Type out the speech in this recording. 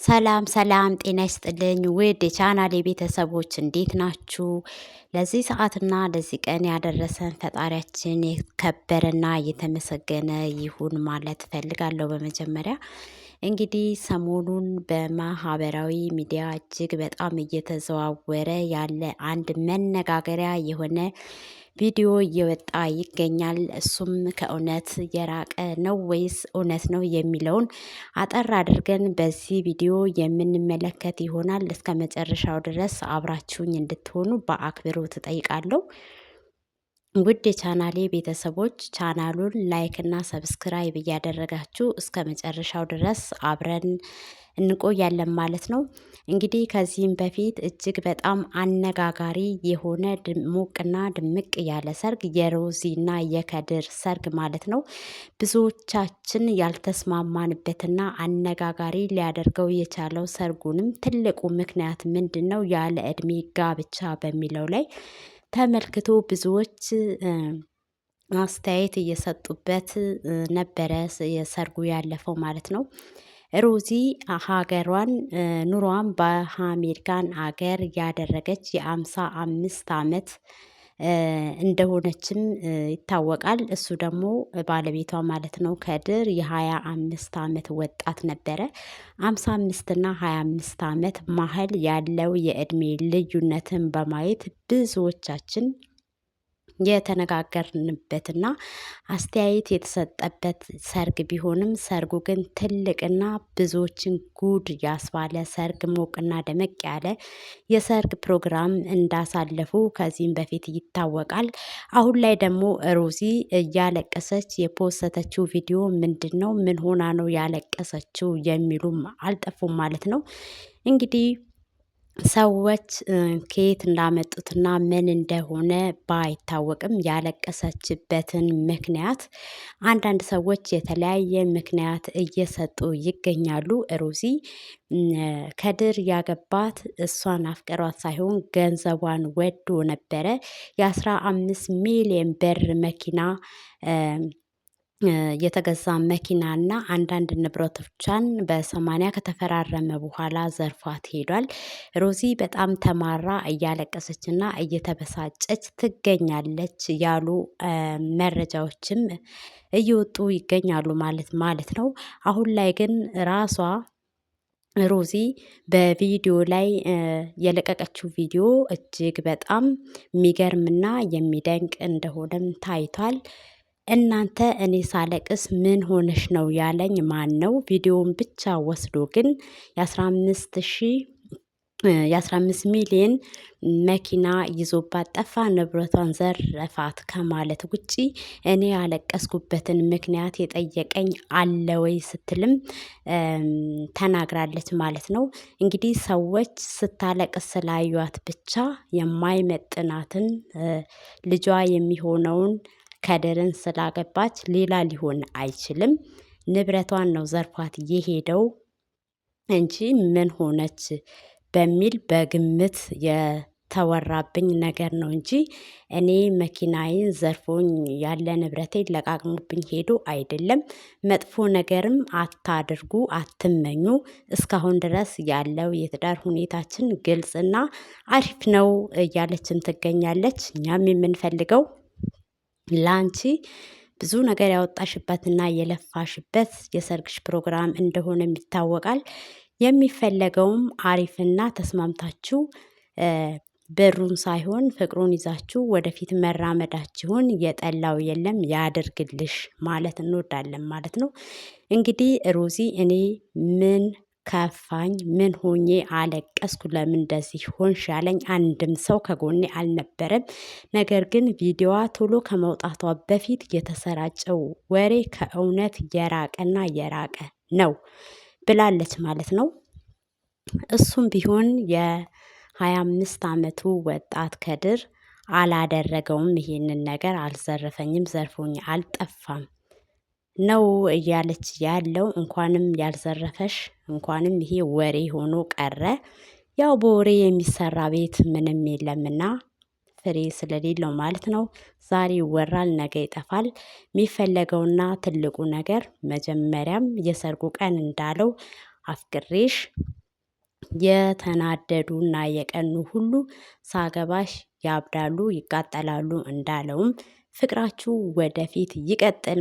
ሰላም ሰላም ጤና ይስጥልኝ ውድ የቻናሌ ቤተሰቦች እንዴት ናችሁ? ለዚህ ሰዓትና ለዚህ ቀን ያደረሰን ፈጣሪያችን የከበረና የተመሰገነ ይሁን ማለት እፈልጋለሁ። በመጀመሪያ እንግዲህ ሰሞኑን በማህበራዊ ሚዲያ እጅግ በጣም እየተዘዋወረ ያለ አንድ መነጋገሪያ የሆነ ቪዲዮ እየወጣ ይገኛል። እሱም ከእውነት የራቀ ነው ወይስ እውነት ነው የሚለውን አጠር አድርገን በዚህ ቪዲዮ የምንመለከት ይሆናል። እስከ መጨረሻው ድረስ አብራችሁኝ እንድትሆኑ በአክብሮት እጠይቃለሁ። ውድ የቻናሌ ቤተሰቦች ቻናሉን ላይክ እና ሰብስክራይብ እያደረጋችሁ እስከ መጨረሻው ድረስ አብረን እንቆያለን ማለት ነው። እንግዲህ ከዚህም በፊት እጅግ በጣም አነጋጋሪ የሆነ ሞቅና ድምቅ ያለ ሰርግ የሮዚና የከድር ሰርግ ማለት ነው። ብዙዎቻችን ያልተስማማንበትና አነጋጋሪ ሊያደርገው የቻለው ሰርጉንም ትልቁ ምክንያት ምንድነው? ያለ እድሜ ጋብቻ በሚለው ላይ ተመልክቶ ብዙዎች አስተያየት እየሰጡበት ነበረ የሰርጉ ያለፈው ማለት ነው። ሮዚ ሀገሯን ኑሯን በአሜሪካን ሀገር ያደረገች የ55 አመት እንደሆነችም ይታወቃል። እሱ ደግሞ ባለቤቷ ማለት ነው ከድር የ25 አመት ወጣት ነበረ። 55 እና 25 አመት መሀል ያለው የእድሜ ልዩነትን በማየት ብዙዎቻችን የተነጋገርንበትና አስተያየት የተሰጠበት ሰርግ ቢሆንም ሰርጉ ግን ትልቅና ብዙዎችን ጉድ ያስባለ ሰርግ ሞቅና ደመቅ ያለ የሰርግ ፕሮግራም እንዳሳለፉ ከዚህም በፊት ይታወቃል። አሁን ላይ ደግሞ ሮዚ እያለቀሰች የፖሰተችው ቪዲዮ ምንድነው? ምን ሆና ነው ያለቀሰችው የሚሉም አልጠፉም ማለት ነው። እንግዲህ ሰዎች ከየት እንዳመጡትና ምን እንደሆነ ባይታወቅም ያለቀሰችበትን ምክንያት አንዳንድ ሰዎች የተለያየ ምክንያት እየሰጡ ይገኛሉ። ሮዚ ከድር ያገባት እሷን አፍቅሯት ሳይሆን ገንዘቧን ወዶ ነበረ። የ15 ሚሊዮን ብር መኪና የተገዛ መኪናና አንዳንድ ንብረቶቿን በ80 ከተፈራረመ በኋላ ዘርፏት ሄዷል። ሮዚ በጣም ተማራ እያለቀሰችና እየተበሳጨች ትገኛለች ያሉ መረጃዎችም እየወጡ ይገኛሉ ማለት ነው። አሁን ላይ ግን ራሷ ሮዚ በቪዲዮ ላይ የለቀቀችው ቪዲዮ እጅግ በጣም የሚገርምና የሚደንቅ እንደሆነም ታይቷል። እናንተ እኔ ሳለቅስ ምን ሆነሽ ነው ያለኝ ማነው? ቪዲዮውን ብቻ ወስዶ ግን የ15 ሚሊዮን መኪና ይዞባት ጠፋ፣ ንብረቷን ዘረፋት ከማለት ውጪ እኔ ያለቀስኩበትን ምክንያት የጠየቀኝ አለ ወይ ስትልም ተናግራለች ማለት ነው። እንግዲህ ሰዎች ስታለቅስ ስላዩት ብቻ የማይመጥናትን ልጇ የሚሆነውን ከድርን ስላገባች ሌላ ሊሆን አይችልም። ንብረቷን ነው ዘርፏት የሄደው እንጂ ምን ሆነች በሚል በግምት የተወራብኝ ነገር ነው እንጂ እኔ መኪናዬን ዘርፎኝ ያለ ንብረቴን ለቃቅሞብኝ ሄዶ አይደለም። መጥፎ ነገርም አታድርጉ፣ አትመኙ። እስካሁን ድረስ ያለው የትዳር ሁኔታችን ግልጽና አሪፍ ነው እያለችም ትገኛለች። እኛም የምንፈልገው ላንቺ ብዙ ነገር ያወጣሽበትና የለፋሽበት የሰርግሽ ፕሮግራም እንደሆነም ይታወቃል። የሚፈለገውም አሪፍና ተስማምታችሁ ብሩን ሳይሆን ፍቅሩን ይዛችሁ ወደፊት መራመዳችሁን የጠላው የለም ያደርግልሽ ማለት እንወዳለን ማለት ነው። እንግዲህ ሮዚ እኔ ምን ከፋኝ ምን ሆኜ አለቀስኩ ለምን እንደዚህ ሆንሽ ያለኝ አንድም ሰው ከጎኔ አልነበረም። ነገር ግን ቪዲዮዋ ቶሎ ከመውጣቷ በፊት የተሰራጨው ወሬ ከእውነት የራቀና የራቀ ነው ብላለች ማለት ነው። እሱም ቢሆን የ25 አመቱ ወጣት ከድር አላደረገውም። ይሄንን ነገር አልዘረፈኝም፣ ዘርፎኝ አልጠፋም ነው እያለች ያለው። እንኳንም ያልዘረፈሽ እንኳንም ይሄ ወሬ ሆኖ ቀረ። ያው በወሬ የሚሰራ ቤት ምንም የለምና ፍሬ ስለሌለው ማለት ነው። ዛሬ ይወራል ነገ ይጠፋል። የሚፈለገውና ትልቁ ነገር መጀመሪያም የሰርጉ ቀን እንዳለው አፍቅሬሽ የተናደዱና የቀኑ ሁሉ ሳገባሽ ያብዳሉ ይቃጠላሉ እንዳለውም ፍቅራችሁ ወደፊት ይቀጥል።